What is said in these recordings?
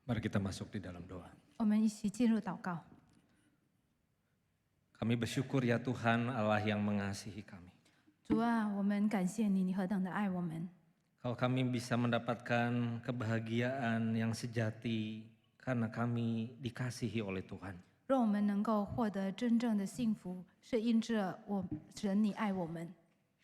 Mari kita masuk di dalam doa. 我们一起进入祷告。 Kami bersyukur ya Tuhan Allah yang mengasihi kami. 主啊，我们感谢你，你何等的爱我们。 Kalau kami bisa mendapatkan kebahagiaan yang sejati karena kami dikasihi oleh Tuhan. 若我们能够获得真正的幸福，是因着神你爱我们。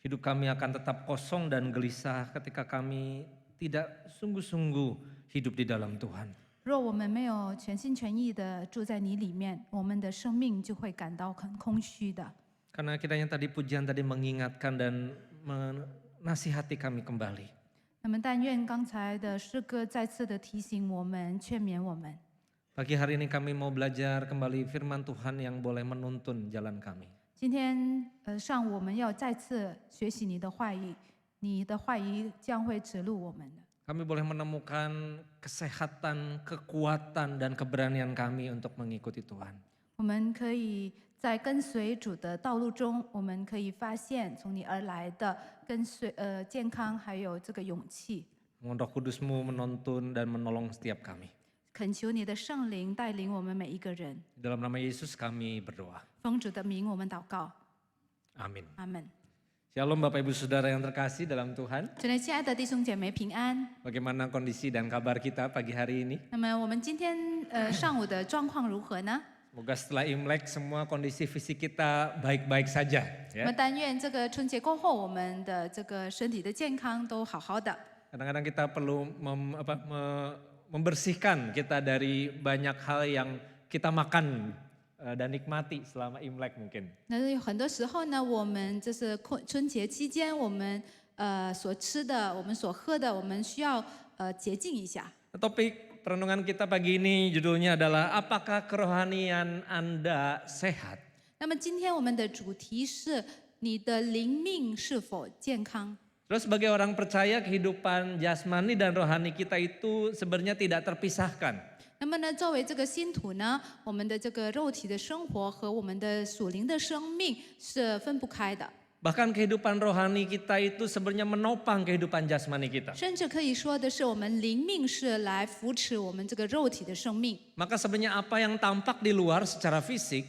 Hidup kami akan tetap kosong dan gelisah ketika kami tidak sungguh-sungguh hidup di dalam Tuhan. 若我们没有全心全意的住在你里面，我们的生命就会感到很空虚的。 Karena kiranya tadi pujian tadi mengingatkan dan menasihati kami kembali. 那么，但愿刚才的诗歌再次的提醒我们、劝勉我们。 Pagi hari ini kami mau belajar kembali firman Tuhan yang boleh menuntun jalan kami. 今天上午我们要再次学习你的话语，你的话语将会指路我们的。 Kami boleh menemukan kesehatan, kekuatan, dan keberanian kami untuk mengikuti Tuhan. 我们可以在跟随主的道路中，我们可以发现从你而来的跟随健康，还有这个勇气。 Mohon Roh Kudus-Mu menuntun dan menolong setiap kami. 恳求你的圣灵带领我们每一个人。 Dalam nama Yesus kami berdoa. 奉主的名，我们祷告， Amin. 阿门。 Shalom Bapak Ibu Saudara yang terkasih dalam Tuhan. 主内亲爱的弟兄姐妹平安。 Bagaimana kondisi dan kabar kita pagi hari ini? 那么我们今天上午的状况如何呢？ Semoga setelah Imlek semua kondisi fisik kita baik-baik saja. 我们但愿这个春节过后，我们的这个身体的健康都好好的。 Kadang-kadang kita perlu membersihkan kita dari banyak hal yang kita makan dan nikmati selama Imlek mungkin. 那有很多时候呢，我们就是春节期间，我们所吃的，我们所喝的，我们需要洁净一下。 Topik perenungan kita pagi ini judulnya adalah apakah kerohanian Anda sehat? 那么今天我们的主题是你的灵命是否健康？ Terus sebagai orang percaya kehidupan jasmani dan rohani kita itu sebenarnya tidak terpisahkan. 那么呢，作为这个信徒呢，我们的这个肉体的生活和我们的属灵的生命是分不开的。 Bahkan kehidupan rohani kita itu sebenarnya menopang kehidupan jasmani kita. 甚至可以说的是，我们灵命是来扶持我们这个肉体的生命。 Maka sebenarnya apa yang tampak di luar secara fisik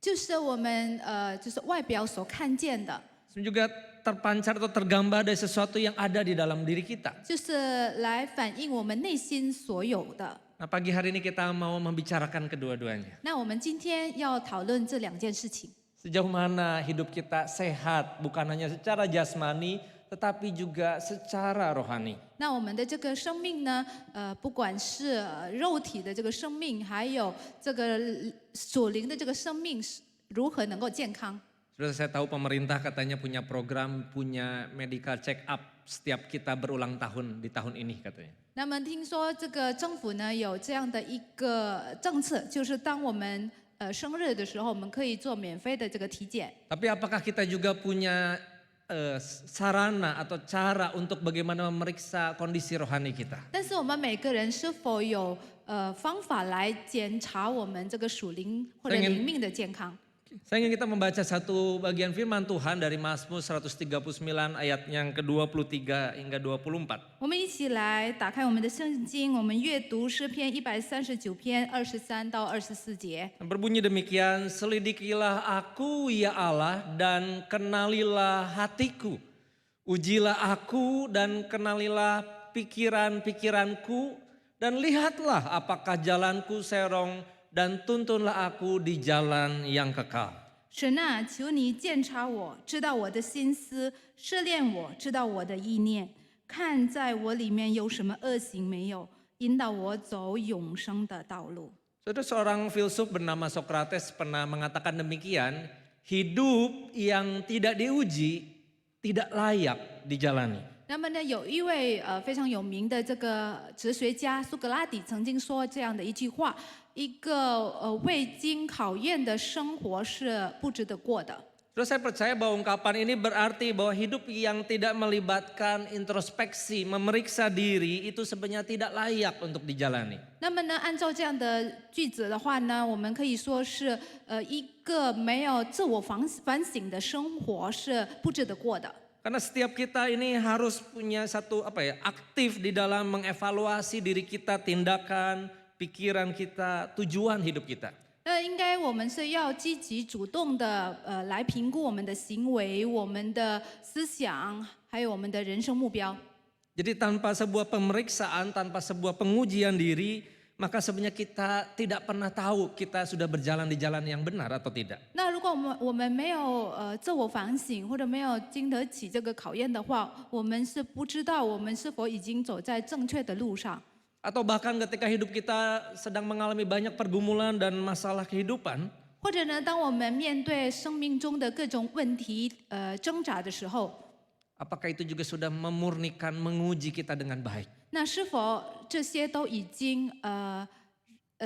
就是我们就是外表所看见的， juga terpancar atau tergambar dari sesuatu yang ada di dalam diri kita. 就是来反映我们内心所有的。 Nah pagi hari ini kita mau membicarakan kedua-duanya. 那我们今天要讨论这两件事情。 Sejauh mana hidup kita sehat bukan hanya secara jasmani tetapi juga secara rohani. 那我们的这个生命呢，不管是肉体的这个生命，还有这个属灵的这个生命，如何能够健康？ Sudah saya tahu pemerintah katanya punya program, punya medical check up setiap kita berulang tahun di tahun ini katanya. 那么听说这个政府呢有这样的一个政策，就是当我们生日的时候，我们可以做免费的这个体检。 Tapi apakah kita juga punya sarana atau cara untuk bagaimana memeriksa kondisi rohani kita? 但是我们每个人是否有方法来检查我们这个属灵或者灵命的健康？ Saya ingin kita membaca satu bagian firman Tuhan dari Mazmur 139 ayat yang ke-23 hingga 24. 我们一起来打开我们的圣经，我们阅读诗篇139篇23到24节。 Berbunyi demikian, selidikilah aku ya Allah dan kenalilah hatiku. Ujilah aku dan kenalilah pikiran-pikiranku dan lihatlah apakah jalanku serong dan tuntunlah aku di jalan yang kekal. 神啊，求你鉴察我，知道我的心思，试炼我，知道我的意念，看在我里面有什么恶行没有，引导我走永生的道路。 Saudara, seorang filsuf bernama Socrates pernah mengatakan demikian, hidup yang tidak diuji tidak layak dijalani. 那么呢，有一位非常有名的这个哲学家苏格拉底曾经说这样的一句话：一个未经考验的生活是不值得过的。 Terus saya percaya bahwa ungkapan ini berarti bahwa hidup yang tidak melibatkan introspeksi, memeriksa diri itu sebenarnya tidak layak untuk dijalani. 那么呢，按照这样的句子的话呢，我们可以说是一个没有自我反省的生活是不值得过的。 Karena setiap kita ini harus punya satu aktif di dalam mengevaluasi diri kita, tindakan, pikiran kita, tujuan hidup kita. 那应该我们是要积极主动的来评估我们的行为、我们的思想，还有我们的人生目标。 Jadi tanpa sebuah pemeriksaan, tanpa sebuah pengujian diri, maka sebenarnya kita tidak pernah tahu kita sudah berjalan di jalan yang benar atau tidak. 那如果我们没有自我反省，或者没有经得起这个考验的话，我们是不知道我们是否已经走在正确的路上。 Atau bahkan ketika hidup kita sedang mengalami banyak pergumulan dan masalah kehidupan, 或者呢，当我们面对生命中的各种问题挣扎的时候， apakah itu juga sudah memurnikan, menguji kita dengan baik? 那是否这些都已经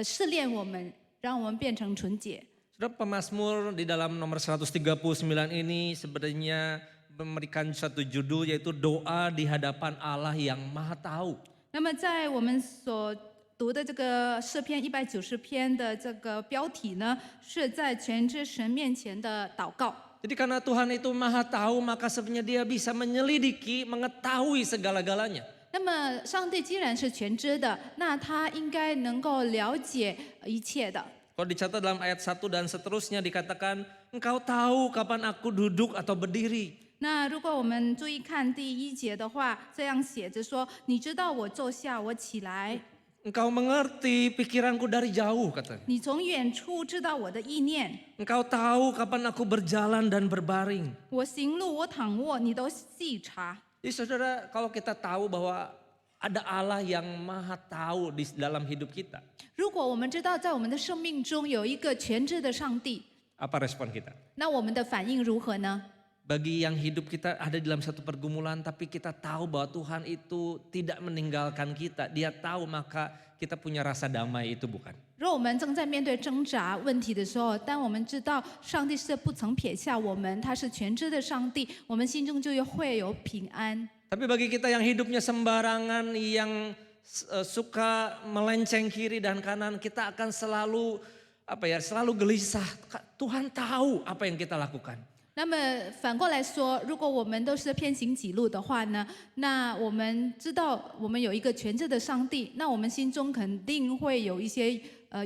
试炼我们，让我们变成纯洁？ Saudara, pemazmur di dalam nomor 139 ini sebenarnya memberikan satu judul, yaitu doa di hadapan Allah yang Maha Tahu. 那么在我们所读的这个诗篇190篇的这个标题呢，是在全知神面前的祷告。 Jadi karena Tuhan itu Maha Tahu, maka sebenarnya Dia bisa menyelidiki, mengetahui segala-galanya. 那么上帝既然是全知的，那他应该能够了解一切的。 Kalau dicatat dalam ayat 1 dan seterusnya dikatakan, Engkau tahu kapan aku duduk atau berdiri. 那如果我们注意看第1节的话，这样写着说：“你知道我坐下，我起来； Engkau mengerti pikiranku dari jauh, katanya. 你从远处知道我的意念。 Engkau tahu kapan aku berjalan dan berbaring. 我行路，我躺卧，你都细察。” Jadi saudara, kalau kita tahu bahwa ada Allah yang Maha Tahu di dalam hidup kita, 如果我们知道在我们的生命中有一个全知的上帝， apa respon kita? 那我们的反应如何呢？ Bagi yang hidup kita ada di dalam satu pergumulan, tapi kita tahu bahwa Tuhan itu tidak meninggalkan kita. Dia tahu, maka kita punya rasa damai, itu bukan? 如果我们正在面对挣扎问题的时候，当我们知道上帝是不曾撇下我们，他是全知的上帝，我们心中就会有平安。 Tapi bagi kita yang hidupnya sembarangan, yang suka melenceng kiri dan kanan, kita akan selalu selalu gelisah. Tuhan tahu apa yang kita lakukan. 那么反过来说，如果我们都是偏行己路的话呢，那我们知道我们有一个全知的上帝，那我们心中肯定会有一些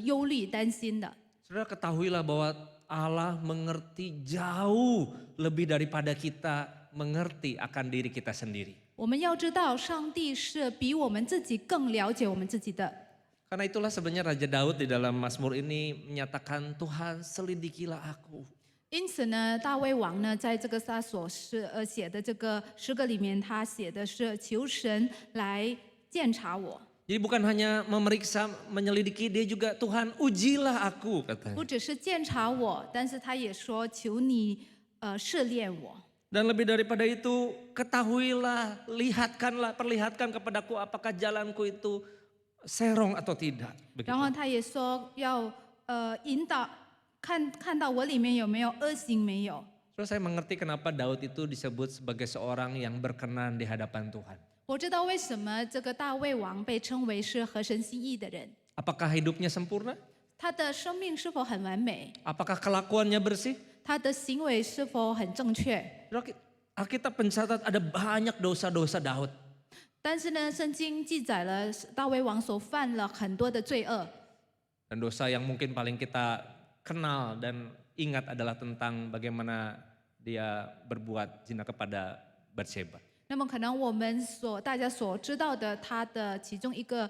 忧虑、担心的。 Saudara, ketahuilah bahwa Allah mengerti jauh lebih daripada kita mengerti akan diri kita sendiri. 我们要知道，上帝是比我们自己更了解我们自己的。 Karena itulah sebenarnya Raja Daud di dalam Mazmur ini menyatakan, Tuhan selidikilah aku. 因此呢，大卫王呢，在这个他所写的这个诗歌里面，他写的是求神来鉴察我。 Jadi bukan hanya memeriksa, menyelidiki, dia juga Tuhan ujilah aku, 不 katanya. 只是鉴察我，但是他也说求你试炼我。 Dan lebih daripada itu, ketahuilah, perlihatkan kepadaku apakah jalanku itu serong atau tidak. 然后他也说要引导看到我里面有没有恶行没有。 Terus saya mengerti kenapa Daud itu disebut sebagai seorang yang berkenan di hadapan Tuhan. 我知道为什么这个大卫王被称为是合神心意的人。 Apakah hidupnya sempurna? 他的生命是否很完美？ Apakah kelakuannya bersih? 他的行为是否很正确？ Alkitab mencatat ada banyak dosa-dosa Daud. 但是呢，圣经记载了大卫王所犯了很多的罪恶。 Dan dosa yang mungkin paling kita kenal dan ingat adalah tentang bagaimana dia berbuat zina kepada Batseba. 那么可能大家所知道的，他的其中一个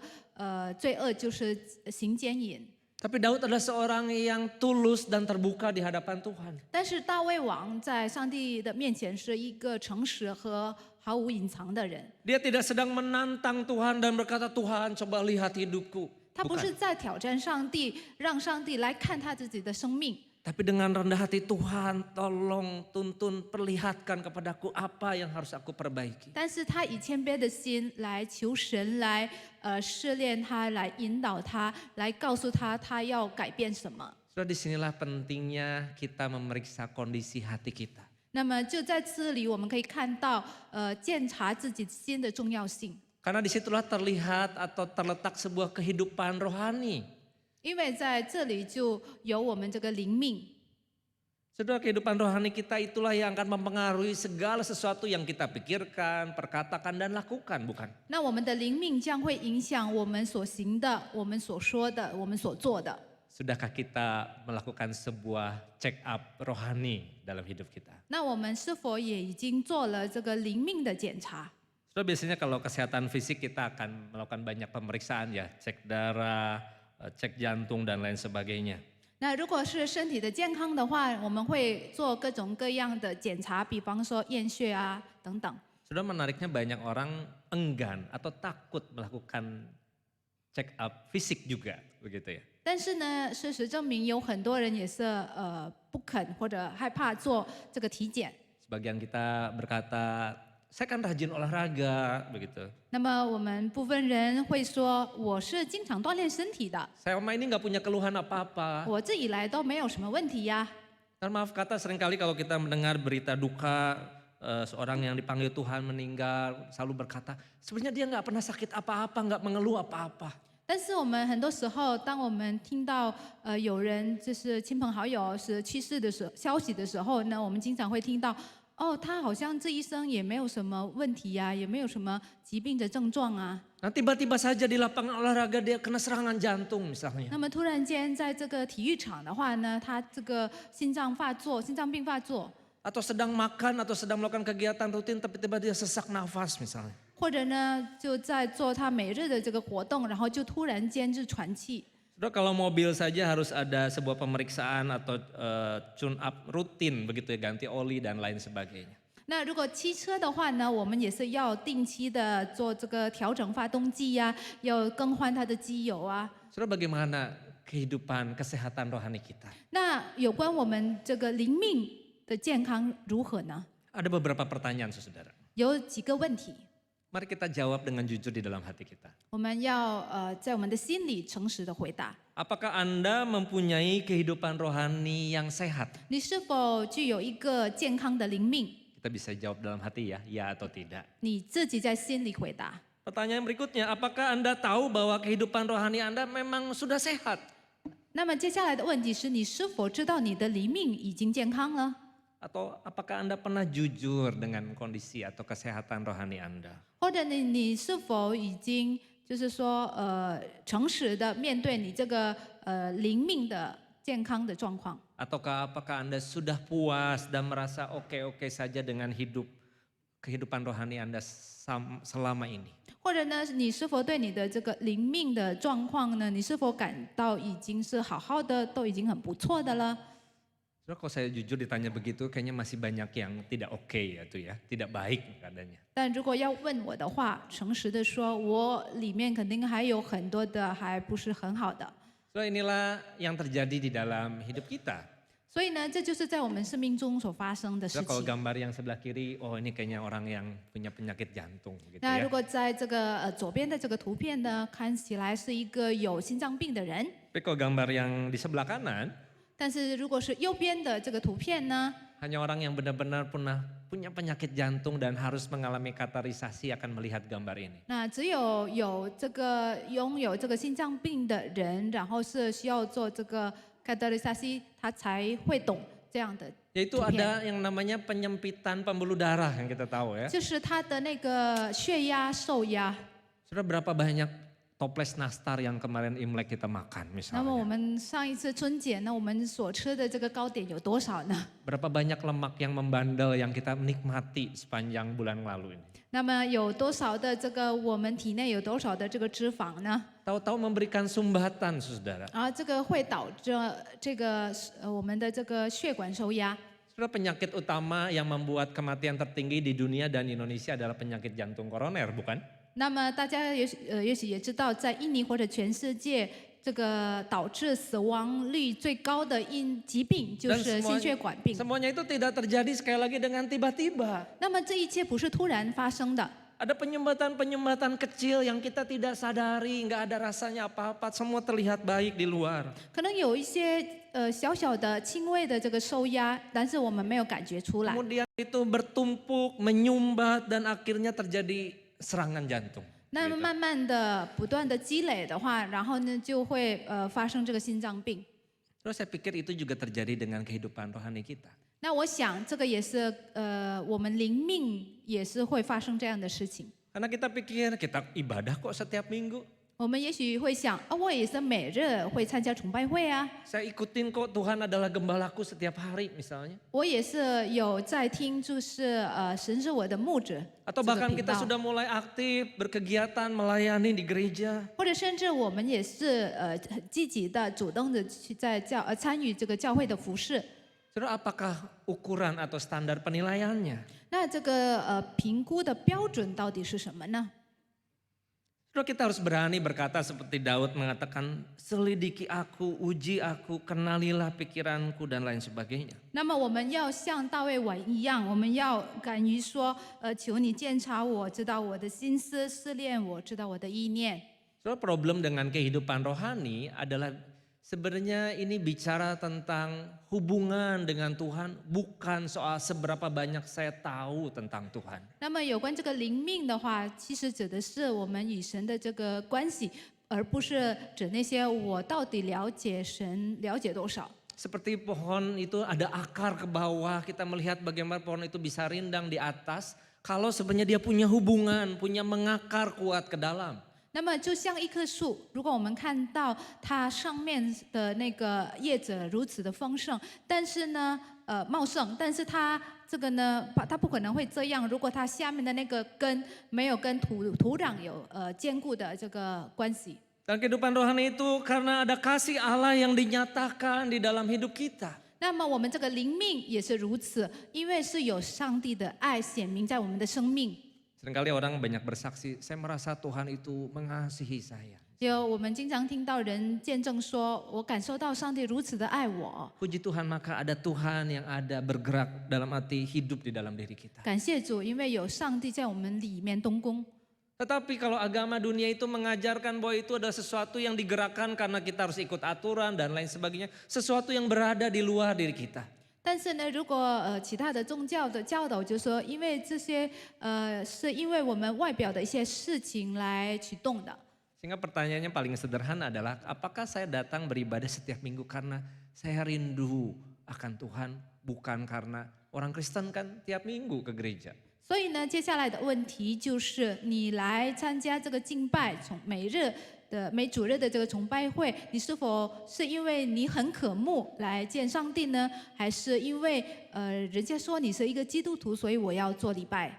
罪恶就是行奸淫。 Tapi Daud adalah seorang yang tulus dan terbuka di hadapan Tuhan. 但是大卫王在上帝的面前是一个诚实和毫无隐藏的人。 Dia tidak sedang menantang Tuhan dan berkata, Tuhan coba lihat hidupku. 他不 Bukan. 是在挑战上帝，让上帝来看他自己的生命。 Tapi dengan rendah hati, Tuhan tolong tuntun perlihatkan kepadaku apa yang harus aku perbaiki. 但是他以谦卑的心来求神来试炼他，来引导他，来告诉他他要改变什么。 Sudah disinilah pentingnya kita memeriksa kondisi hati kita. 那么就在这里，我们可以看到检查自己心的重要性。 Karena disitulah terlihat atau terletak sebuah kehidupan rohani. 因为在这里就有我们这个灵命。Saudara, kehidupan rohani kita itulah yang akan mempengaruhi segala sesuatu yang kita pikirkan, perkatakan dan lakukan, bukan? 那我们的灵命将会影响我们所行的、我们所说的、我们所做的。 Sudahkah kita melakukan sebuah check up rohani dalam hidup kita? 那我们是否也已经做了这个灵命的检查？ Saudara, biasanya kalau kesehatan fisik kita akan melakukan banyak pemeriksaan ya, cek darah, cek jantung dan lain sebagainya. 那如果是身体的健康的话，我们会做各种各样的检查，比方说验血啊等等。 Saudara, menariknya banyak orang enggan atau takut melakukan check up fisik juga, begitu ya. 但是呢，事实证明有很多人也是不肯或者害怕做这个体检。 Sebagian kita berkata, saya kan rajin olahraga, begitu. 那么我们部分人会说，我是经常锻炼身体的， Saya sama ini nggak punya keluhan apa-apa. 我这以来都没有什么问题呀。 Dan maaf kata, seringkali kalau kita mendengar berita duka, seorang yang dipanggil Tuhan meninggal, selalu berkata, sebenarnya dia nggak pernah sakit apa-apa, nggak mengeluh apa-apa. 但是我们很多时候，当我们听到有人就是亲朋好友是去世的消息的时候呢，我们经常会听到，哦，他好像这一生也没有什么问题呀、也没有什么疾病的症状啊。 Nah, tiba-tiba saja di lapangan olahraga dia kena serangan jantung misalnya. 那么突然间在这个体育场的话呢，他这个心脏病发作， Atau sedang makan atau sedang melakukan kegiatan rutin tapi tiba dia sesak nafas misalnya. 或者呢就在做他每日的这个活动，然后就突然间就喘气。 Saudara, kalau mobil saja harus ada sebuah pemeriksaan atau tune up rutin begitu ya, ganti oli dan lain sebagainya. 那如果汽车的话呢，我们也是要定期的做这个调整发动机呀、要更换它的机油啊。 Saudara, bagaimana kehidupan kesehatan rohani kita? 那有关我们这个灵命的健康如何呢？ Ada beberapa pertanyaan, saudara. 有几个问题， Mari kita jawab dengan jujur di dalam hati kita. 我们要在我们的心里诚实的回答。 Apakah Anda mempunyai kehidupan rohani yang sehat? 你是否具有一个健康的灵命？ Kita bisa jawab dalam hati ya atau tidak. 你自己在心里回答。 Pertanyaan berikutnya, apakah Anda tahu bahwa kehidupan rohani Anda memang sudah sehat? 那么接下来的问题是你是否知道你的灵命已经健康了？ Atau apakah Anda pernah jujur dengan kondisi atau kesehatan rohani Anda? 或者你是否已经就是说诚实的面对你这个灵命的健康的状况？ Ataukah apakah Anda sudah puas dan merasa oke-oke saja dengan kehidupan rohani Anda selama ini? 或者呢，你是否对你的这个灵命的状况呢？你是否感到已经是好好的，都已经很不错的了？ Saudara, kalau saya jujur ditanya begitu kayaknya masih banyak yang tidak oke ya tuh ya, tidak baik keadaannya. 但如果要问我的话，诚实的说，我里面肯定还有很多的还不是很好的。 So inilah yang terjadi di dalam hidup kita. 所以呢，这就是在我们生命中所发生的事 Saudara, kalau 情。 gambar yang sebelah kiri, oh ini kayaknya orang yang punya penyakit jantung gitu 那 ya. 如果在这个左边的这个图片呢，看起来是一个有心脏病的人， Tapi kalau gambar yang di sebelah kanan, 但是如果是右边的这个图片呢， hanya orang yang benar-benar punya penyakit jantung dan harus mengalami katarisasi akan melihat gambar ini. 那只有拥有这个心脏病的人，然后是需要做这个 catheterisasi， 他才会懂这样的。 Yaitu ada yang namanya penyempitan pembuluh darah yang kita tahu ya. 就是他的那个血压受压。 Sudah berapa banyak toples nastar yang kemarin Imlek kita makan 那么我 misalnya. 们上一次春节呢，我们所吃的这个糕点有多少呢？ Berapa banyak lemak yang membandel yang kita nikmati sepanjang bulan lalu ini. 那么有多少的这个我们体内有多少的这个脂肪呢？ Tahu-tahu memberikan sumbatan saudara. 啊，这个会导致这个我们的这个血管受压。 Saudara, penyakit utama yang membuat kematian tertinggi di dunia dan Indonesia adalah penyakit jantung koroner, bukan? 那么大家也许也知道，在印尼或者全世界，这个导致死亡率最高的疾病就是心血管病。 Semuanya itu tidak terjadi sekali lagi dengan tiba-tiba. 那么这一切不是突然发生的， Ada penyumbatan-penyumbatan kecil yang kita tidak sadari, nggak ada rasanya apa-apa, semua terlihat baik di luar. 可能有一些小小的、轻微的这个受压，但是我们没有感觉出来。 Kemudian itu bertumpuk, menyumbat dan akhirnya terjadi serangan jantung. 那么慢慢的、不断的积累的话，然后呢就会发生这个心脏病。Terus saya pikir itu juga terjadi dengan kehidupan rohani kita. 那我想这个也是我们灵命也是会发生这样的事情。 Karena kita pikir kita ibadah kok setiap minggu. 我们也许会想，我也是每日会参加崇拜会啊， Saya ikutin kok Tuhan adalah gembalaku setiap hari misalnya. 我也是有在听，就是神是我的牧者 Atau 这个 bahkan 频 kita 道， sudah mulai aktif berkegiatan melayani di gereja. 或者甚至我们也是很积极的、主动的去在参与这个教会的服饰。 Saudara, apakah ukuran atau standar penilaiannya? 那这个评估的标准到底是什么呢？ Saudara, kita harus berani berkata seperti Daud mengatakan, selidiki aku, uji aku, kenalilah pikiranku dan lain sebagainya. 那么我们要像大卫王一样，我们要敢于说，求你鉴察我，知道我的心思，试炼我，知道我的意念。 Saudara, problem dengan kehidupan rohani adalah sebenarnya ini bicara tentang hubungan dengan Tuhan, bukan soal seberapa banyak saya tahu tentang Tuhan. 那么有关这个灵命的话，其实指的是我们与神的这个关系，而不是指那些我到底了解神了解多少。 Seperti pohon itu ada akar ke bawah, kita melihat bagaimana pohon itu bisa rindang di atas. Kalau sebenarnya dia punya hubungan, punya mengakar kuat ke dalam. 那么就像一棵树，如果我们看到它上面的那个叶子如此的丰盛，但是呢，茂盛，但是它这个呢，它不可能会这样。如果它下面的那个根没有跟土壤有坚固的这个关系。 Dan kehidupan rohani itu karena ada kasih Allah yang dinyatakan di dalam hidup kita. 那么我们这个灵命也是如此，因为是有上帝的爱显明在我们的生命。 Seringkali orang banyak bersaksi, saya merasa Tuhan itu mengasihi saya. 就我们经常听到人见证说，我感受到上帝如此的爱我。 Puji Tuhan, maka ada Tuhan yang ada bergerak dalam hati, hidup di dalam diri kita. 感谢主，因为有上帝在我们里面动工。 Tetapi kalau agama dunia itu mengajarkan bahwa itu adalah sesuatu yang digerakkan karena kita harus ikut aturan dan lain sebagainya. Sesuatu yang berada di luar diri kita. 但是呢，如果其他的宗教的教导就说，因为这些是因为我们外表的一些事情来启动的。 Sehingga pertanyaannya paling sederhana adalah apakah saya datang beribadah setiap minggu karena saya rindu akan Tuhan, bukan karena orang Kristen kan tiap minggu ke gereja. 所以呢，接下来的问题就是，你来参加这个敬拜，从每主日的这个崇拜会，你是否是因为你很渴慕来见上帝呢，还是因为人家说你是一个基督徒，所以我要做礼拜？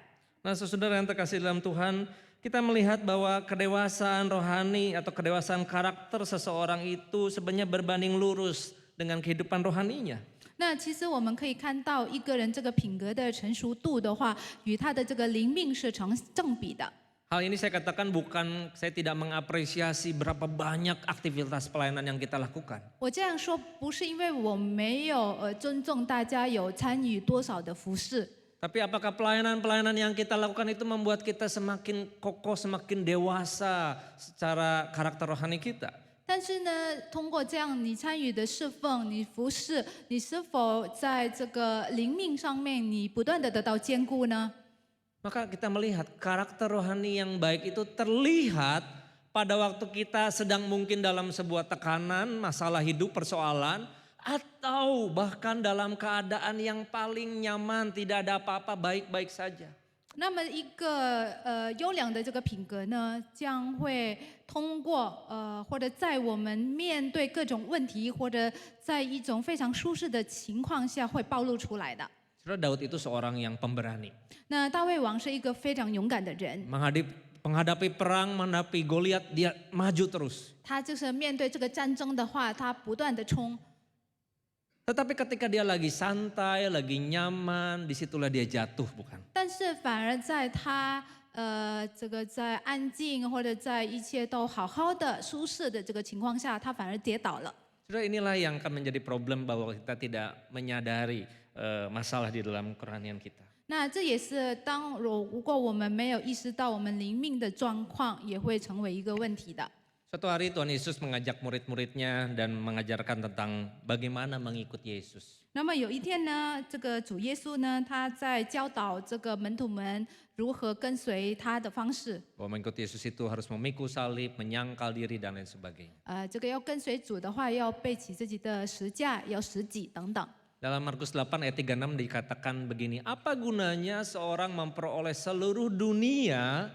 Nah, saudara yang terkasih dalam Tuhan, kita melihat bahwa kedewasaan rohani atau kedewasaan karakter seseorang itu sebenarnya berbanding lurus dengan kehidupan rohaninya. 那其实我们可以看到，一个人这个品格的成熟度的话，与他的这个灵命是成正比的。 Hal ini saya katakan bukan saya tidak mengapresiasi berapa banyak aktivitas pelayanan yang kita lakukan. 我这样说不是因为我没有尊重大家有参与多少的服饰， Tapi apakah pelayanan-pelayanan yang kita lakukan itu membuat kita semakin kokoh, semakin dewasa secara karakter rohani kita? 但是呢，通过这样你参与的侍奉、你服侍，你是否在这个灵命上面你不断的得到坚固呢？ Maka kita melihat karakter rohani yang baik itu terlihat pada waktu kita sedang mungkin dalam sebuah tekanan, masalah hidup, persoalan, atau bahkan dalam keadaan yang paling nyaman, tidak ada apa-apa, baik-baik saja. 那么一个优良的这个品格呢，将会通过或者在我们面对各种问题，或者在一种非常舒适的情况下会暴露出来的。 Saudara, Daud itu seorang yang pemberani. 那大卫王是一个非常勇敢的人， Menghadapi perang, menghadapi Goliat, dia maju terus. 他就是面对这个战争的话，他不断的冲。 Tetapi ketika dia lagi santai, lagi nyaman, disitulah dia jatuh, bukan? 但是反而在他这个在安静或者在一切都好好的舒适的这个情况下，他反而跌倒了。 Saudara, inilah yang akan menjadi problem bahwa kita tidak menyadari masalah di dalam kerohanian kita. 那这也是如果我们没有意识到我们灵命的状况，也会成为一个问题的。Suatu hari Tuhan Yesus mengajak murid-muridnya dan mengajarkan tentang bagaimana mengikut Yesus. 那么有一天呢，这个主耶稣呢，他在教导这个门徒们如何跟随他的方式。Bahwa mengikut Yesus itu harus memikul salib, menyangkal diri dan lain sebagainya. 这个要跟随主的话，要背起自己的十架，要舍己等等。 Dalam Markus 8 ayat 36 dikatakan begini, apa gunanya seorang memperoleh seluruh dunia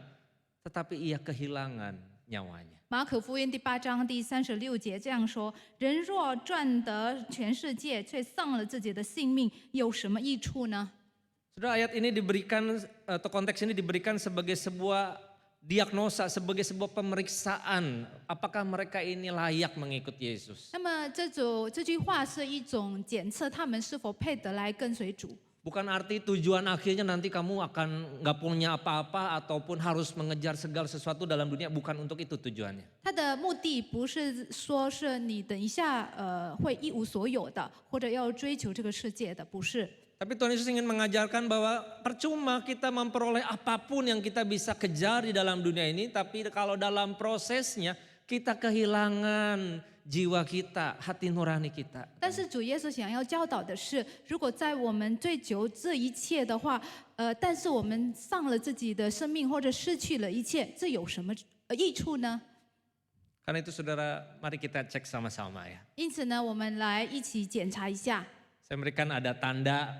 tetapi ia kehilangan nyawanya. 马可福音第8章第36节这样说：人若赚得全世界，却丧了自己的性命，有什么益处呢？ Saudara, ayat ini diberikan atau konteks ini diberikan sebagai sebuah diagnosa, sebagai sebuah pemeriksaan apakah mereka ini layak mengikut Yesus. 那么这句话是一种检测他们是否配得来跟随主。 Bukan arti tujuan akhirnya nanti kamu akan nggak punya apa-apa ataupun harus mengejar segala sesuatu dalam dunia, bukan untuk itu tujuannya. 他的目的不是说是你等一下会一无所有的，或者要追求这个世界的，不是。 Tapi Tuhan Yesus ingin mengajarkan bahwa percuma kita memperoleh apapun yang kita bisa kejar di dalam dunia ini, tapi kalau dalam prosesnya kita kehilangan jiwa kita, hati nurani kita. 但是主耶稣想要教导的是，如果在我们追求这一切的话，但是我们丧了自己的生命或者失去了一切，这有什么益处呢？ Karena itu saudara, mari kita cek sama-sama ya. 因此呢，我们来一起检查一下。 Saya berikan ada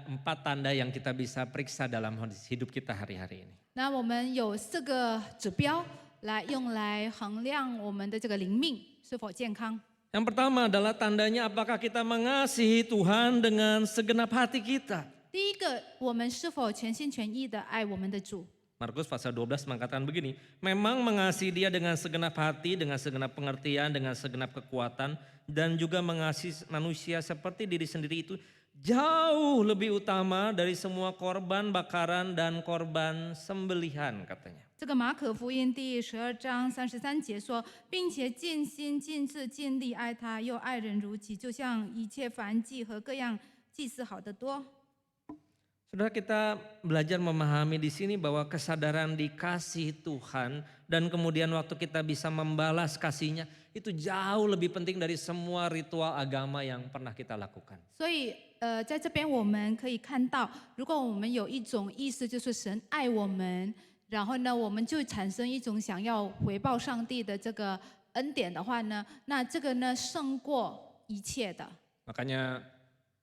empat tanda yang kita bisa periksa dalam hidup kita hari-hari ini. 那我们有4个指标来用来衡量我们的这个灵命是否健康。 Yang pertama adalah tandanya apakah kita mengasihi Tuhan dengan segenap hati kita. 第一个，我们是否全心全意的爱我们的主？ Markus pasal 12 mengatakan begini, memang mengasihi dia dengan segenap hati, dengan segenap pengertian, dengan segenap kekuatan, dan juga mengasihi manusia seperti diri sendiri itu jauh lebih utama dari semua korban bakaran dan korban sembelihan katanya. 这个马可福音第12章33节说，并且尽心尽智尽力爱他，又爱人如己，就像一切燔祭和各样祭祀好得多。 Saudara, kita belajar memahami di sini bahwa kesadaran dikasih Tuhan dan kemudian waktu kita bisa membalas kasihnya itu jauh lebih penting dari semua ritual agama yang pernah kita lakukan. 所以，在这边我们可以看到，如果我们有一种意识，就是神爱我们，然后呢，我们就产生一种想要回报上帝的这个恩典的话呢，那这个呢胜过一切的。 Makanya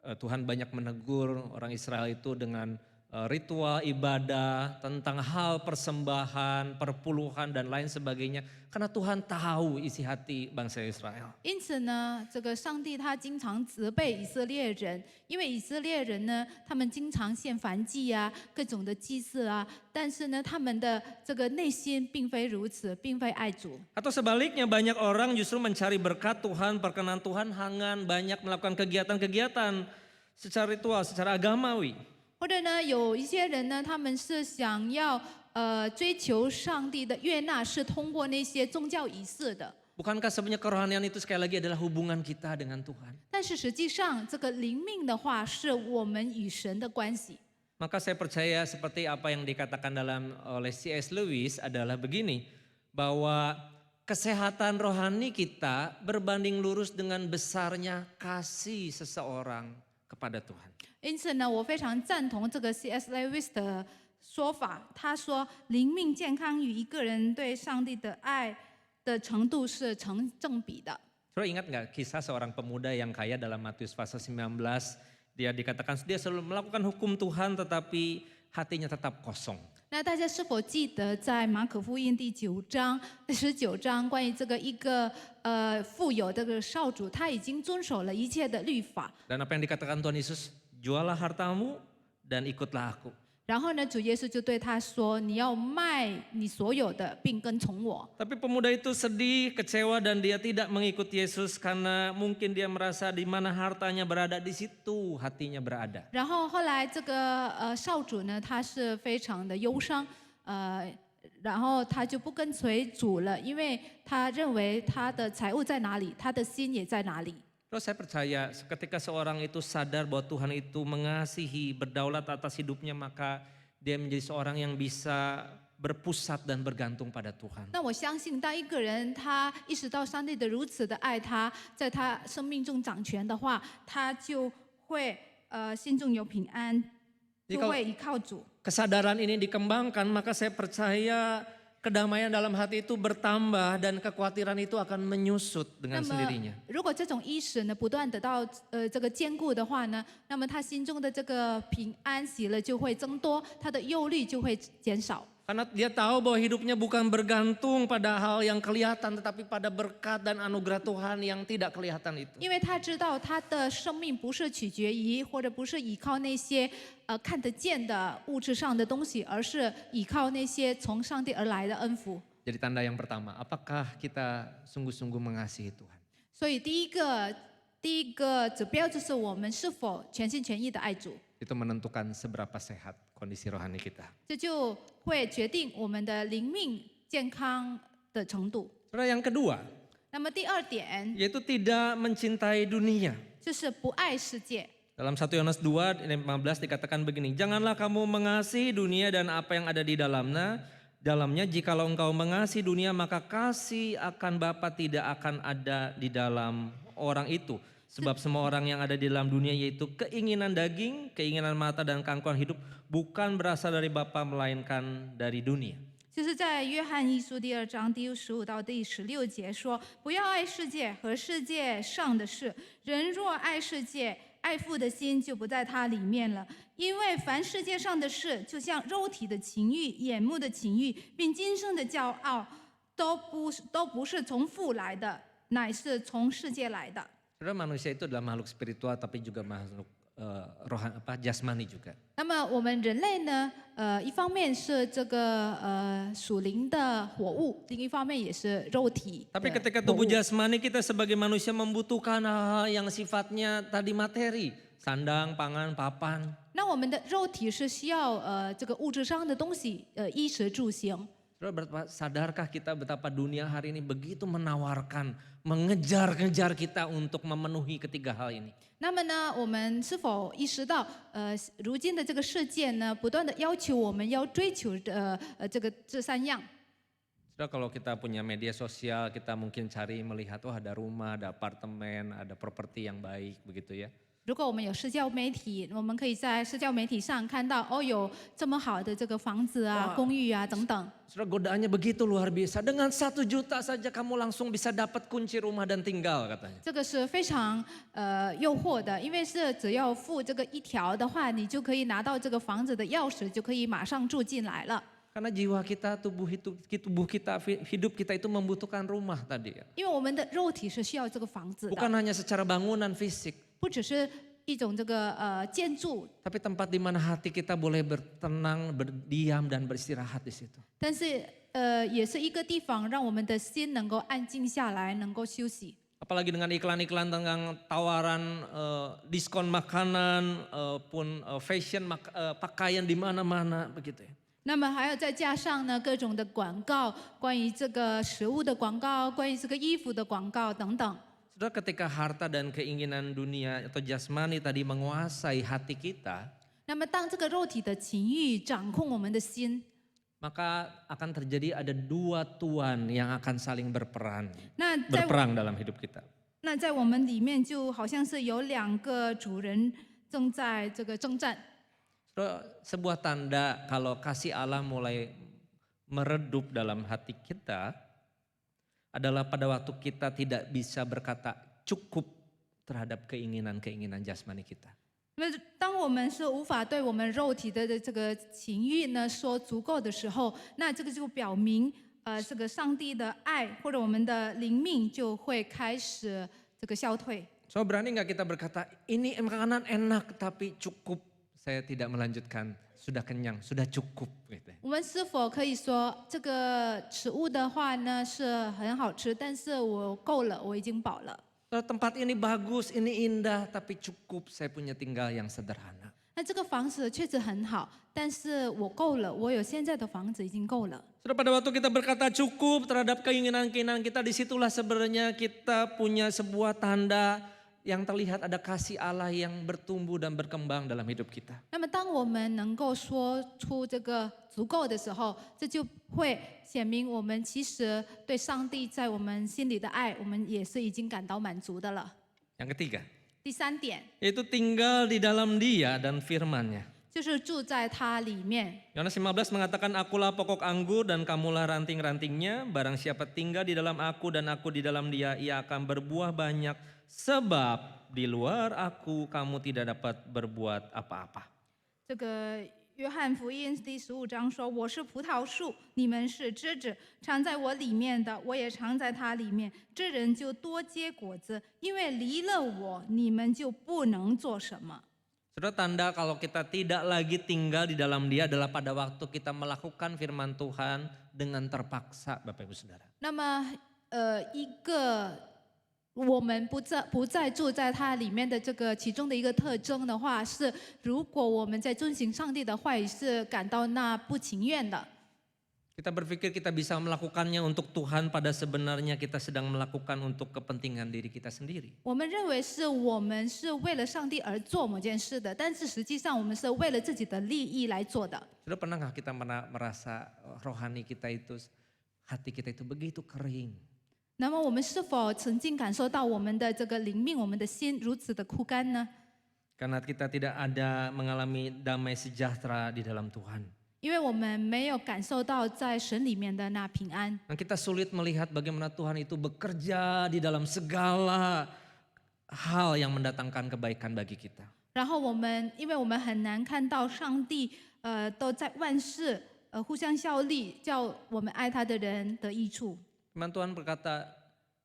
Tuhan banyak menegur orang Israel itu dengan ritual ibadah, tentang hal persembahan, perpuluhan dan lain sebagainya. Karena Tuhan tahu isi hati bangsa Israel. 因此呢，这个上帝他经常责备以色列人，因为以色列人呢，他们经常献燔祭啊，各种的祭祀啊，但是呢，他们的这个内心并非如此，并非爱主。 Atau sebaliknya banyak orang justru mencari berkat Tuhan, perkenan Tuhan, hangan, banyak melakukan kegiatan-kegiatan secara ritual, secara agamawi. 或者呢，有一些人呢，他们是想要追求上帝的悦纳，是通过那些宗教仪式的。 Bukankah sebenarnya kerohanian itu sekali lagi adalah hubungan kita dengan Tuhan? 但是实际上，这个灵命的话，是我们与神的关系。 Maka saya percaya seperti apa yang dikatakan oleh C.S. Lewis adalah begini, bahwa kesehatan rohani kita berbanding lurus dengan besarnya kasih seseorang kepada Tuhan. 因此呢，我非常赞同这个 C.S. Lewis 的说法。他说，灵命健康与一个人对上帝的爱的程度是成正比的。 Saudara ingat nggak kisah seorang pemuda yang kaya dalam Matius pasal 19, dia dikatakan dia selalu melakukan hukum Tuhan tetapi hatinya tetap kosong. 那大家是否记得在马可福音第19章关于这个一个富有的这个少主，他已经遵守了一切的律法。 Dan apa yang dikatakan Tuhan Yesus, jualah hartamu dan ikutlah aku. 然后呢，主耶稣就对他说：“你要卖你所有的，并跟从我。” Tapi pemuda itu sedih, kecewa dan dia tidak mengikuti Yesus karena mungkin dia merasa di mana hartanya berada di situ hatinya berada. 然后后来这个少主呢，他是非常的忧伤，然后他就不跟随主了，因为他认为他的财物在哪里，他的心也在哪里。 Terus saya percaya ketika seorang itu sadar bahwa Tuhan itu mengasihi, berdaulat atas hidupnya, maka dia menjadi seorang yang bisa berpusat dan bergantung pada Tuhan. 那我相信，当一个人他意识到上帝的如此的爱他，在他生命中掌权的话，他就会心中有平安， Jadi 就 kalau 会依靠主。 kesadaran ini dikembangkan, maka saya percaya kedamaian dalam hati itu bertambah dan kekhawatiran itu akan menyusut 那 dengan 么 sendirinya.，如果这种意识呢不断得到这个坚固的话呢，那么他心中的这个平安喜乐就会增多，他的忧虑就会减少。 Karena dia tahu bahwa hidupnya bukan bergantung pada hal yang kelihatan, tetapi pada berkat dan anugerah Tuhan yang tidak kelihatan itu. 因为他知道他的生命不是取决于或者不是依靠那些看得见的物质上的东西，而是依靠那些从上帝而来的恩福。 Jadi tanda yang pertama, apakah kita sungguh-sungguh mengasihi Tuhan? 所以第一个指标就是我们是否全心全意的爱主， Itu menentukan seberapa sehat kondisi rohani kita. 这就会决定我们的灵命健康的程度。 Saudara, yang kedua, 那么第二点 yaitu tidak mencintai dunia. 就是不爱世界。 Dalam 1 Yohanes 2 ayat 15 dikatakan begini, janganlah kamu mengasihi dunia dan apa yang ada di dalamnya. Jikalau engkau mengasihi dunia, maka kasih akan Bapa tidak akan ada di dalam orang itu. Sebab semua orang yang ada di dalam dunia, yaitu keinginan daging, keinginan mata dan keangkuhan hidup, bukan berasal dari Bapa melainkan dari dunia. 就是在约翰一书第2章第15到第16节说：“不要爱世界和世界上的事。人若爱世界，爱父的心就不在他里面了。因为凡世界上的事，就像肉体的情欲、眼目的情欲，并今生的骄傲，都不是从父来的，乃是从世界来的。” Saudara, manusia itu adalah makhluk spiritual tapi juga makhluk jasmani juga. 那么我们人类呢，一方面是这个属灵的活物，另一方面也是肉体的 Tapi ketika 活 tubuh 物。 jasmani kita sebagai manusia membutuhkan hal-hal yang sifatnya tadi materi, sandang, pangan, papan. 那我们的肉体是需要这个物质上的东西，衣食住行。 Saudara, sadarkah kita betapa dunia hari ini begitu menawarkan, mengejar-ngejar kita untuk memenuhi ketiga hal ini? 那么呢，我们是否意识到，如今的这个世界呢，不断的要求我们要追求的这3样。 Saudara, kalau kita punya media sosial, kita mungkin cari melihat, oh ada rumah, ada apartemen, ada properti yang baik begitu ya. 如果我们有社交媒体，我们可以在社交媒体上看到，哦，有这么好的这个房子啊、公寓啊等等。 Saudara, godaannya begitu luar biasa. Dengan 1 juta saja kamu langsung bisa dapat kunci rumah dan tinggal katanya. 这个是非常诱惑的，因为是只要付这个1条的话，你就可以拿到这个房子的钥匙，就可以马上住进来了。 Karena jiwa kita, tubuh kita, hidup kita itu membutuhkan rumah tadi ya. 因为我们的肉体是需要这个房子的， Bukan hanya secara bangunan fisik, 不只是一种这个建筑， tapi tempat di mana hati kita boleh bertenang, berdiam dan beristirahat di situ. 但是也是一个地方，让我们的心能够安静下来，能够休息。 Apalagi dengan iklan-iklan tentang tawaran diskon makanan pun fashion pakaian di mana-mana begitu ya. 那么还要再加上呢各种的广告，关于这个食物的广告，关于这个衣服的广告等等。 Saudara, ketika harta dan keinginan dunia atau jasmani tadi menguasai hati kita, 那么当这个肉体的情欲掌控我们的心， maka akan terjadi ada 2 tuan yang akan saling berperang 那在 berperang dalam hidup kita. 我们里面就好像是有2个主人正在这个征战。 Saudara, sebuah tanda kalau kasih Allah mulai meredup dalam hati kita adalah pada waktu kita tidak bisa berkata cukup terhadap keinginan-keinginan jasmani kita. 那当我们是无法对我们肉体的这个情欲呢说足够的时候，那这个就表明这个上帝的爱或者我们的灵命就会开始这个消退。 So berani nggak kita berkata ini makanan enak tapi cukup, saya tidak melanjutkan, sudah kenyang, sudah cukup gitu. 我们是否可以说这个食物的话呢是很好吃，但是我够了，我已经饱了。 Tempat ini bagus, ini indah, tapi cukup saya punya tinggal yang sederhana. 那这个房子确实很好，但是我够了，我有现在的房子已经够了。 Sudah pada waktu kita berkata cukup terhadap keinginan-keinginan kita, disitulah sebenarnya kita punya sebuah tanda yang terlihat ada kasih Allah yang bertumbuh dan berkembang dalam hidup kita. 那么，当我们能够说出这个足够的时候，这就会显明我们其实对上帝在我们心里的爱，我们也是已经感到满足的了。 Yang ketiga, 第三点 yaitu tinggal di dalam Dia dan firman-Nya. 就是住在他里面。 Yohanes 15 mengatakan, akulah pokok anggur dan kamulah ranting-rantingnya. Barang siapa tinggal di dalam aku dan aku di dalam dia, ia akan berbuah banyak. Sebab di luar aku kamu tidak dapat berbuat apa-apa. 这个约翰福音第15章说：“我是葡萄树，你们是枝子，藏在我里面的，我也藏在他里面。这人就多结果子，因为离了我，你们就不能做什么。” Saudara, tanda kalau kita tidak lagi tinggal di dalam Dia adalah pada waktu kita melakukan firman Tuhan dengan terpaksa, Bapak Ibu Saudara. 那么，一个我们不再住在它里面的这个其中的一个特征的话，是如果我们在遵行上帝的话语是感到那不情愿的。 Kita berpikir kita bisa melakukannya untuk Tuhan, pada sebenarnya kita sedang melakukan untuk kepentingan diri kita sendiri. 我们认为是我们是为了上帝而做某件事的，但是实际上我们是为了自己的利益来做的。 Sudah pernah nggak kita merasa rohani kita itu, hati kita itu begitu kering? 那么我们是否曾经感受到我们的这个灵命，我们的心如此的枯干呢？ Karena kita tidak ada mengalami damai sejahtera di dalam Tuhan. 因为我们没有感受到在神里面的那平安。 Dan kita sulit melihat bagaimana Tuhan itu bekerja di dalam segala hal yang mendatangkan kebaikan bagi kita. 然后因为我们很难看到上帝都在万事互相效力，叫我们爱他的人得益处。 Firman Tuhan berkata,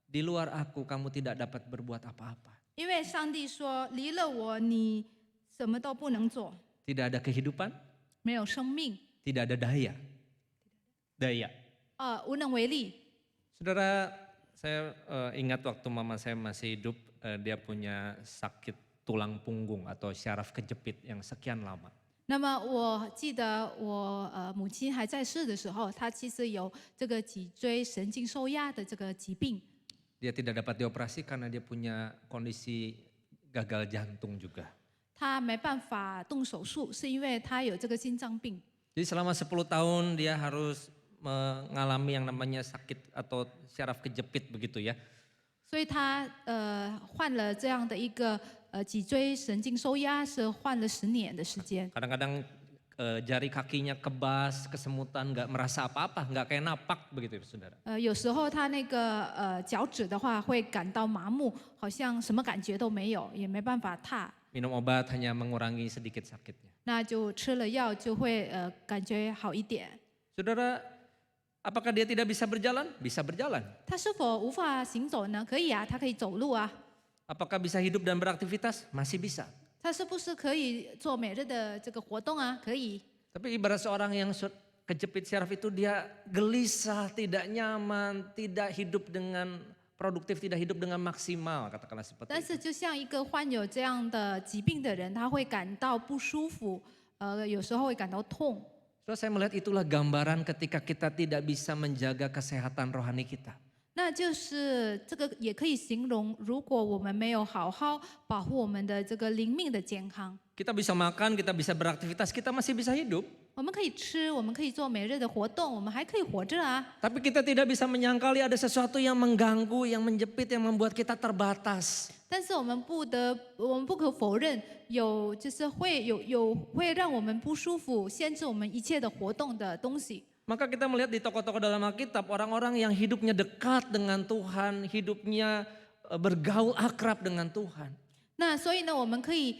di luar aku kamu tidak dapat berbuat apa-apa. 因为上帝说：“离了我，你什么都不能做， Tidak ada kehidupan, 没有生命， tidak ada daya. Daya. 无能为力。” Saudara, saya ingat waktu mama saya masih hidup, dia punya sakit tulang punggung atau syaraf kejepit yang sekian lama. 那么我记得我母亲还在世的时候，她其实有这个脊椎神经受压的这个疾病。 Dia tidak dapat dioperasi karena dia punya kondisi gagal jantung juga. 她没办法动手术，是因为她有这个心脏病。 Jadi selama 10 tahun dia harus mengalami yang namanya sakit atau syaraf kejepit begitu ya. 所以她患了这样的一个脊椎神经收压，是患了10年的时间。 Kadang-kadang jari kakinya kebas, kesemutan, nggak merasa apa-apa, nggak kayak napak begitu ya saudara. 有时候她那个脚趾的话会感到麻木，好像什么感觉都没有，也没办法踏。 Minum obat hanya mengurangi sedikit sakitnya. 那就吃了药就会感觉好一点。 Saudara, apakah dia tidak bisa berjalan? Bisa berjalan. 他是否无法行走呢？可以啊，他可以走路啊。 Apakah bisa hidup dan beraktivitas? Masih bisa. 他是不是可以做每日的这个活动啊？可以。 Tapi ibarat seorang yang kejepit syaraf itu dia gelisah, tidak nyaman, tidak hidup dengan produktif, tidak hidup dengan maksimal, katakanlah seperti 但 itu. 是就像一个患有这样的疾病的人，他会感到不舒服，有时候会感到痛。 So, saya melihat itulah gambaran ketika kita tidak bisa menjaga kesehatan rohani kita. 那就是这个也可以形容，如果我们没有好好保护我们的这个灵命的健康， Kita bisa makan, kita bisa beraktivitas, kita masih bisa hidup. 我们可以吃，我们可以做每日的活动，我们还可以活着啊。 Tapi kita tidak bisa menyangkali ada sesuatu yang mengganggu, yang menjepit, yang membuat kita terbatas. 但是我们不可否认，就是会让我们不舒服、限制我们一切的活动的东西。 Maka kita melihat di tokoh-tokoh dalam Alkitab, orang-orang yang hidupnya dekat dengan Tuhan, hidupnya bergaul akrab dengan Tuhan. 那所以呢，我们可以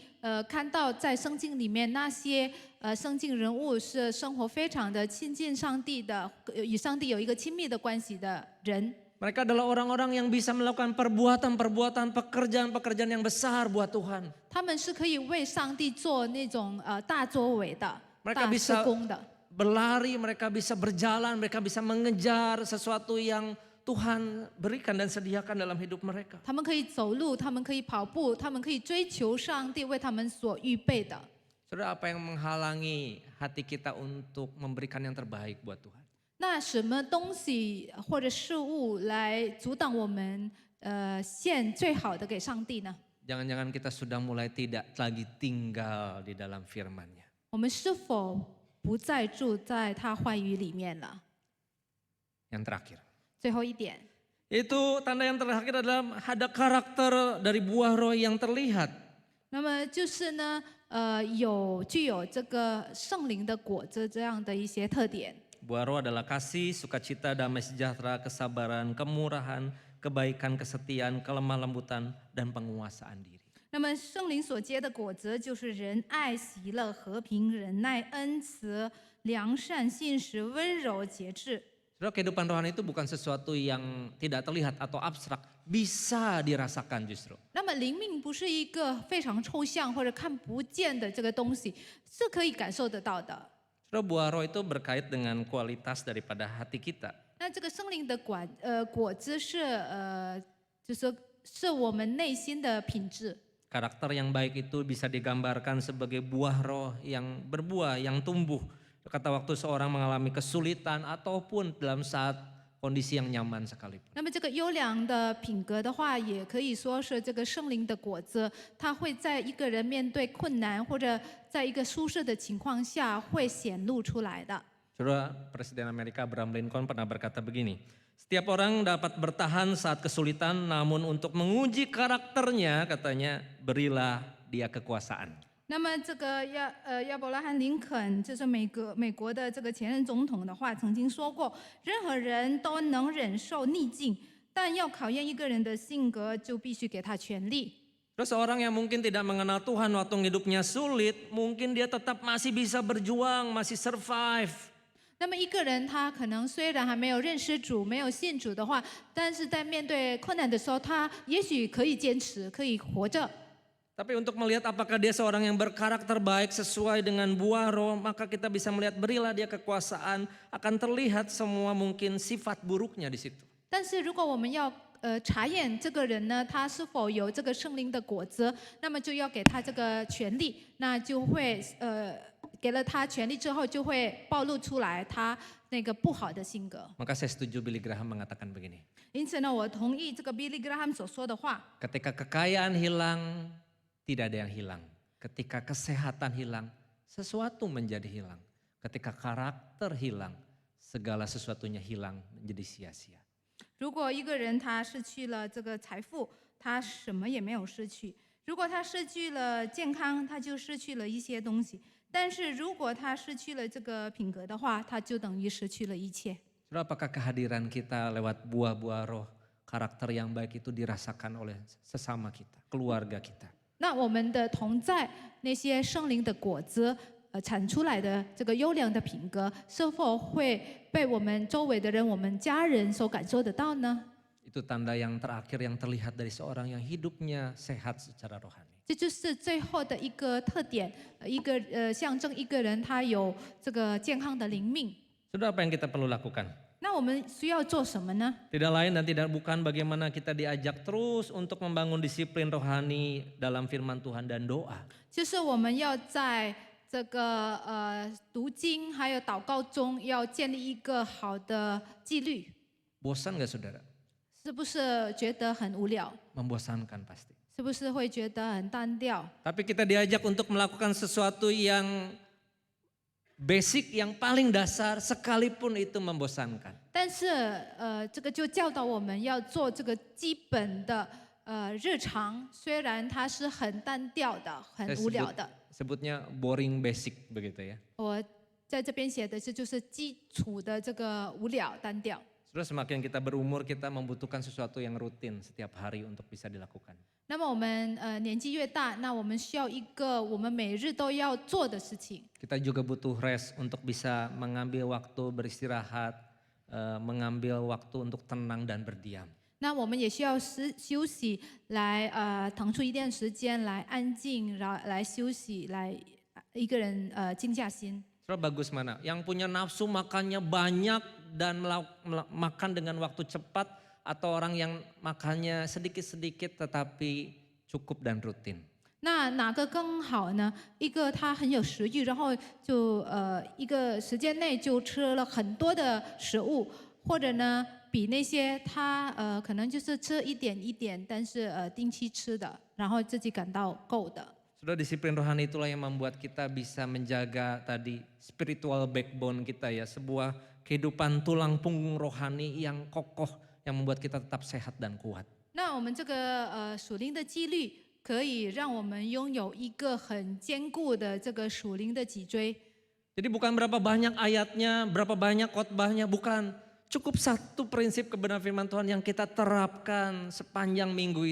看到在圣经里面那些圣经人物是生活非常的亲近上帝的，与上帝有一个亲密的关系的人。 Mereka adalah orang-orang yang bisa melakukan perbuatan-perbuatan, pekerjaan-pekerjaan yang besar buat Tuhan. 他们是可以为上帝做那种大作为的、 Mereka 大 bisa 施工的。 berlari, mereka bisa berjalan, mereka bisa mengejar sesuatu yang Tuhan berikan dan sediakan dalam hidup mereka. 他们可以走路，他们可以跑步，他们可以追求上帝为他们所预备的。 Saudara, apa yang menghalangi hati kita untuk memberikan yang terbaik buat Tuhan? 那什么东西或者事物来阻挡我们献最好的给上帝呢？ Jangan-jangan kita sudah mulai tidak lagi tinggal di dalam firman-Nya. 我们是否不再住在他话语里面了？ Yang terakhir. 最后一点， Itu tanda yang terakhir adalah ada karakter dari buah roh yang terlihat. 那么就是呢，具有这个圣灵的果子这样的一些特点。 Buah roh adalah kasih, sukacita, damai sejahtera, kesabaran, kemurahan, kebaikan, kesetiaan, kelemah lembutan, dan penguasaan diri. 那么圣灵所结的果子就是仁爱、喜乐、和平、忍耐、恩慈、良善、信实、温柔、节制。 Saudara, kehidupan rohani itu bukan sesuatu yang tidak terlihat atau abstrak, bisa dirasakan justru. 那么灵命不是一个非常抽象或者看不见的这个东西，是可以感受得到的。 Saudara, buah roh itu berkait dengan kualitas daripada hati kita. 那这个圣灵的果子是就是我们内心的品质。 Karakter yang baik itu bisa digambarkan sebagai buah roh yang berbuah, yang tumbuh. Kata waktu seorang mengalami kesulitan ataupun dalam saat kondisi yang nyaman sekalipun. 那么这个优良的品格的话，也可以说是这个圣灵的果子，它会在一个人面对困难或者在一个舒适的情况下会显露出来的。 Saudara, Presiden Amerika Abraham Lincoln pernah berkata begini, setiap orang dapat bertahan saat kesulitan, namun untuk menguji karakternya, katanya, berilah dia kekuasaan. 那么这个亚伯拉罕林肯就是美国的这个前任总统的话，曾经说过，任何人都能忍受逆境，但要考验一个人的性格，就必须给他权力。 Terus seorang yang mungkin tidak mengenal Tuhan waktu hidupnya sulit, mungkin dia tetap masih bisa berjuang, masih survive. 那么一个人他可能虽然还没有认识主、没有信主的话，但是在面对困难的时候，他也许可以坚持，可以活着。 Tapi untuk melihat apakah dia seorang yang berkarakter baik sesuai dengan buah roh, maka kita bisa melihat berilah dia kekuasaan, akan terlihat semua mungkin sifat buruknya di situ. 但是如果我们要查验这个人呢，他是否有这个圣灵的果子，那么就要给他这个权利，那就会给了他权利之后，就会暴露出来他那个不好的性格。 Maka saya setuju Billy Graham mengatakan begini, 因此呢，我同意这个 Billy Graham 所说的话。 ketika kekayaan hilang, tidak ada yang hilang. Ketika kesehatan hilang, sesuatu menjadi hilang. Ketika karakter hilang, segala sesuatunya hilang menjadi sia-sia. 如果一个人他失去了这个财富，他什么也没有失去；如果他失去了健康，他就失去了一些东西。但是如果他失去了这个品格的话，他就等于失去了一切。 Saudara, apakah kehadiran kita lewat buah-buah roh, karakter yang baik itu dirasakan oleh sesama kita, keluarga kita? 那我们的同在，那些圣灵的果子，产出来的这个优良的品格，是否会被我们周围的人、我们家人所感受得到呢？ Itu tanda yang terakhir yang terlihat dari seorang yang hidupnya sehat secara rohani. 这就是最后的一个特点，象征一个人他有这个健康的灵命。 Saudara, apa yang kita perlu lakukan? 那我们需要做什么呢？ Tidak lain dan tidak bukan bagaimana kita diajak terus untuk membangun disiplin rohani dalam firman Tuhan dan doa. 就是我们要在这个读经还有祷告中，要建立一个好的纪律。 Bosan gak saudara? 是不是觉得很无聊？ Membosankan pasti. 是不是会觉得很单调？ Tapi kita diajak untuk melakukan sesuatu yang basic, yang paling dasar sekalipun itu membosankan. 但是这个就教导我们要做这个基本的日常，虽然它是很单调的、很无聊的。 Sebutnya boring basic begitu ya. 我在这边写的是就是基础的这个无聊单调。 Terus semakin kita berumur kita membutuhkan sesuatu yang rutin setiap hari untuk bisa dilakukan. 那么我们年纪越大，那我们需要一个我们每日都要做的事情。 Kita juga butuh rest untuk bisa mengambil waktu beristirahat, mengambil waktu untuk tenang dan berdiam. 那我们也需要休息，来腾出一段时间来安静，来休息，来一个人静下心。 Saudara, bagus mana? Yang punya nafsu makannya banyak dan makan dengan waktu cepat, atau orang yang makannya sedikit-sedikit tetapi cukup dan rutin. 那哪个更好呢？一个他很有食欲，然后就一个时间内就吃了很多的食物，或者呢比那些他可能就是吃一点一点，但是定期吃的，然后自己感到够的。Saudara, disiplin rohani itulah yang membuat kita bisa menjaga tadi spiritual backbone kita ya. Sebuah kehidupan tulang punggung rohani yang kokoh yang membuat kita tetap sehat dan kuat. 那我们这个属灵的纪律，可以让我们拥有一个很坚固的这个属灵的脊椎。 Jadi bukan berapa banyak ayatnya, berapa banyak khotbahnya, bukan. Cukup satu prinsip kebenaran firman Tuhan yang kita terapkan sepanjang minggu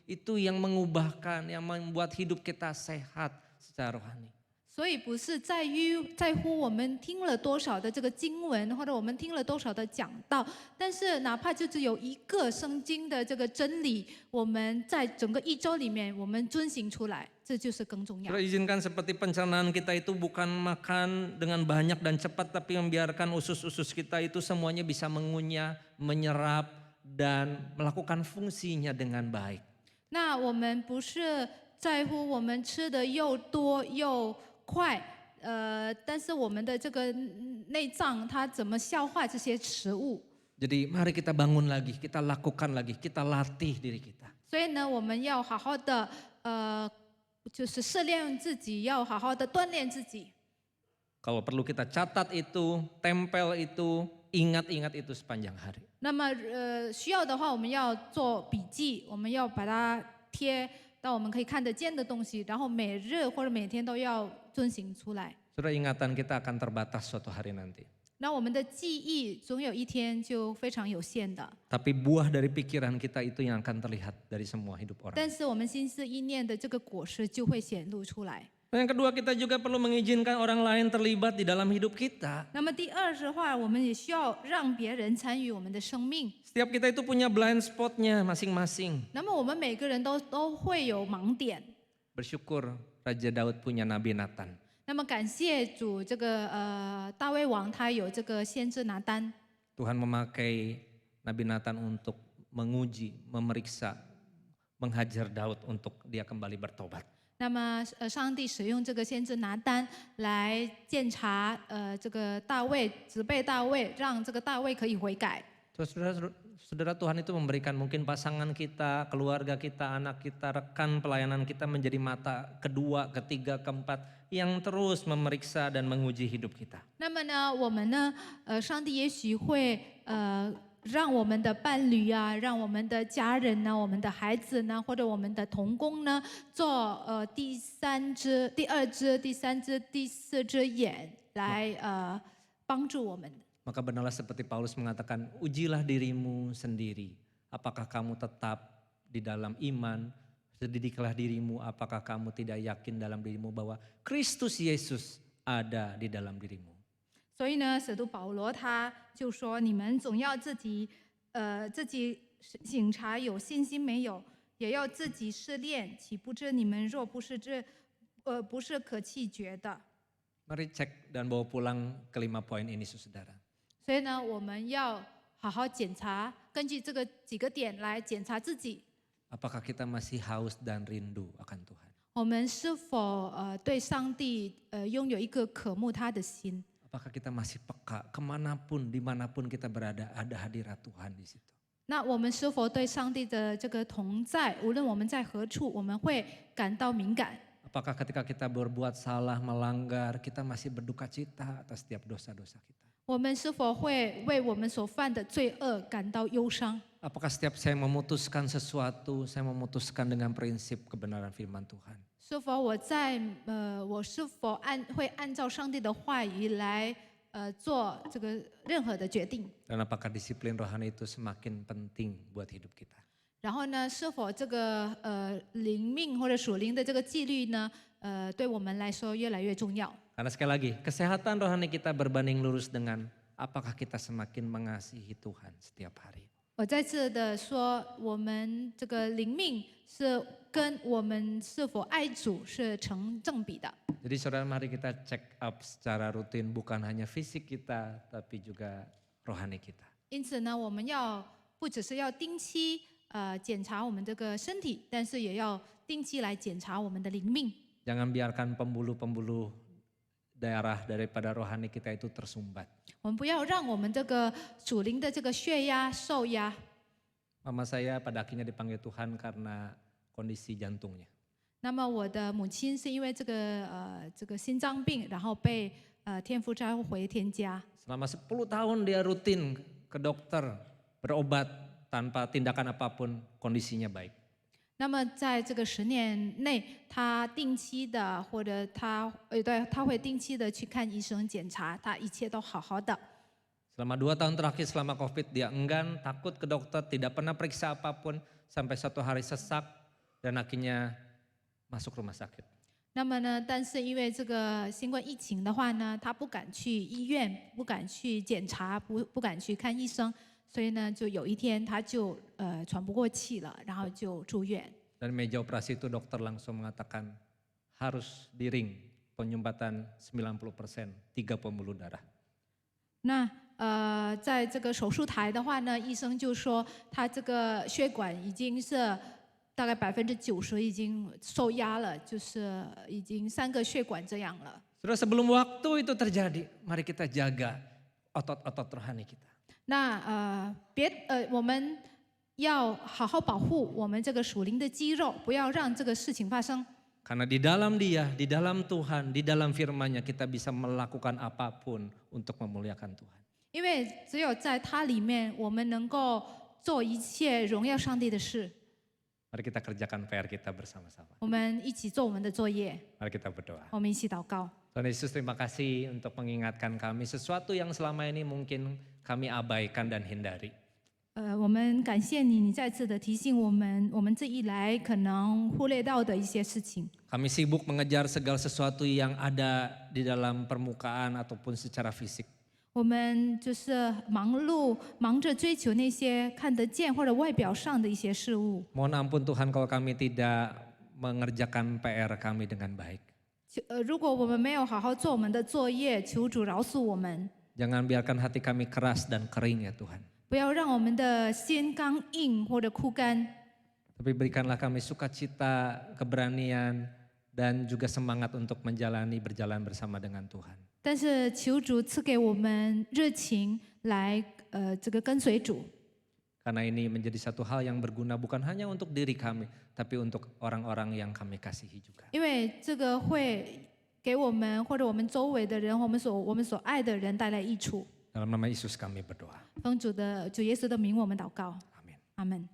itu yang mengubahkan, yang membuat hidup kita sehat secara rohani. 所以不是在乎我们听了多少的这个经文，或者我们听了多少的讲道，但是哪怕就只有一个圣经的这个真理，我们在整个一周里面我们遵行出来，这就是更重要。 Saudara, izinkan seperti pencernaan kita itu bukan makan dengan banyak dan cepat, tapi membiarkan usus-usus kita itu semuanya bisa mengunyah, menyerap dan melakukan fungsinya dengan baik. 那我们不是在乎我们吃的又多又快，但是我们的这个内脏它怎么消化这些食物？ Jadi mari kita bangun lagi, kita lakukan lagi, kita latih diri kita. 所以呢，我们要好好的就是试炼自己，要好好的锻炼自己。 Kalau perlu kita catat itu, tempel itu, ingat-ingat itu sepanjang hari. 那么需要的话，我们要做笔记，我们要把它贴到我们可以看得见的东西，然后每日或者每天都要遵行出来。 Saudara, ingatan kita akan terbatas suatu hari nanti. 那我们的记忆总有一天就非常有限的， Tapi buah dari pikiran kita itu yang akan terlihat dari semua hidup orang. 但是我们心思意念的这个果实就会显露出来。 Yang kedua, kita juga perlu mengizinkan orang lain terlibat di dalam hidup kita. 那么第二的话，我们也需要让别人参与我们的生命。 Setiap kita itu punya blind spotnya masing-masing. 那么我们每个人都会有盲点。 Bersyukur Raja Daud punya Nabi Nathan. 那么感谢主，这个大卫王他有这个先知拿单。 Tuhan memakai Nabi Nathan untuk menguji, memeriksa, menghajar Daud untuk dia kembali bertobat. 那么上帝使用这个先知拿单来检查这个大卫，责备大卫，让这个大卫可以悔改。 Saudara, Tuhan itu memberikan mungkin pasangan kita, keluarga kita, anak kita, rekan pelayanan kita menjadi mata kedua, ketiga, keempat yang terus memeriksa dan menguji hidup kita. 那么呢，我们呢，上帝也许会让我们的伴侣啊，让我们的家人呢，我们的孩子呢，或者我们的同工呢，做第三只、第二只、第三只、第四只眼来帮助我们。 Maka benarlah seperti Paulus mengatakan, ujilah dirimu sendiri. Apakah kamu tetap di dalam iman? Sedidiklah dirimu, apakah kamu tidak yakin dalam dirimu bahwa Kristus Yesus ada di dalam dirimu. 所以呢，使徒保罗他就说：“你们总要自己检查有信心没有，也要自己试炼，岂不知你们若不是不是可弃绝的。” Mari cek dan bawa pulang kelima poin ini, saudara. 所以呢，我们要好好检查，根据这个几个点来检查自己， Apakah kita masih haus dan rindu akan Tuhan? 我们是否对上帝拥有一个渴慕他的心？ Apakah kita masih peka kemanapun, dimanapun kita berada, ada hadirat Tuhan di situ. 那我们是否对上帝的这个同在，无论我们在何处，我们会感到敏感？ Apakah ketika kita berbuat salah, melanggar, kita masih berduka cita atas setiap dosa-dosa kita? 我们是否会为我们所犯的罪恶感到忧伤？ Apakah setiap saya memutuskan sesuatu, saya memutuskan dengan prinsip kebenaran firman Tuhan? 是否我是否会按照上帝的话语来做这个任何的决定？ Dan apakah disiplin rohani itu semakin penting buat hidup kita? 然后呢，是否这个灵命或者属灵的这个纪律呢，对我们来说越来越重要？ Karena sekali lagi, kesehatan rohani kita berbanding lurus dengan apakah kita semakin mengasihi Tuhan setiap hari. 我再次的说，我们这个灵命是跟我们是否爱主是成正比的。 Jadi saudara, mari kita check up secara rutin bukan hanya fisik kita tapi juga rohani kita. 因此呢，我们不只是要定期检查我们这个身体，但是也要定期来检查我们的灵命。 Jangan biarkan pembuluh-pembuluh darah daripada rohani kita itu tersumbat. 我们不要让我们这个属灵的这个血压受压。 Mama saya pada akhirnya dipanggil Tuhan karena kondisi jantungnya. 那么我的母亲是因为这个心脏病，然后被天父召回天家。 Selama 10 tahun dia rutin ke dokter berobat tanpa tindakan apapun, kondisinya baik. 那么在这个10年内，他定期的或者他会定期的去看医生检查，他一切都好好的。 Selama 2 tahun terakhir selama COVID dia enggan, takut ke dokter, tidak pernah periksa apapun sampai suatu hari sesak dan akhirnya masuk rumah sakit. 那么呢，但是因为这个新冠疫情的话呢，他不敢去医院，不敢去检查，不敢去看医生，所以呢，就有一天他就喘不过气了，然后就住院。 Dan meja operasi itu dokter langsung mengatakan harus di ring penyumbatan 90%, 3 pembuluh darah. 那在这个手术台的话呢，医生就说他这个血管已经是大概90%已经受压了，就是已经3个血管这样了。 Sudah sebelum waktu itu terjadi, mari kita jaga otot-otot rohani kita. 那我们要好好保护我们这个属灵的肌肉，不要让这个事情发生。 Karena di dalam Dia, di dalam Tuhan, di dalam firman-Nya kita bisa melakukan apapun untuk memuliakan Tuhan. 因为只有在它里面，我们能够做一切荣耀上帝的事。 Mari kita kerjakan PR kita bersama-sama. 我们一起做我们的作业， Mari kita berdoa. 我们一起祷告。 Tuhan Yesus, terima kasih untuk mengingatkan kami sesuatu yang selama ini mungkin kami abaikan dan hindari. 我们感谢你，你再次的提醒我们这一来可能忽略到的一些事情。 Kami sibuk mengejar segala sesuatu yang ada di dalam permukaan ataupun secara fisik. 我们就是忙着追求那些看得见或者外表上的一些事物。 Mohon ampun Tuhan kalau kami tidak mengerjakan PR kami dengan baik. 如果我们没有好好做我们的作业，求主饶恕我们， Jangan biarkan hati kami keras dan kering ya Tuhan. 不要让我们的心刚硬或者枯干。 Tapi berikanlah kami sukacita, keberanian, dan juga semangat untuk berjalan bersama dengan Tuhan. 但是求主赐给我们热情来这个跟随主。 Karena ini menjadi satu hal yang berguna bukan hanya untuk diri kami, tapi untuk orang-orang yang kami kasihi juga. 因为这个会给我们或者我们周围的人，我们所爱的人带来益处。 Dalam nama Yesus kami berdoa. 奉主耶稣的名，我们祷告， Amin. 阿门。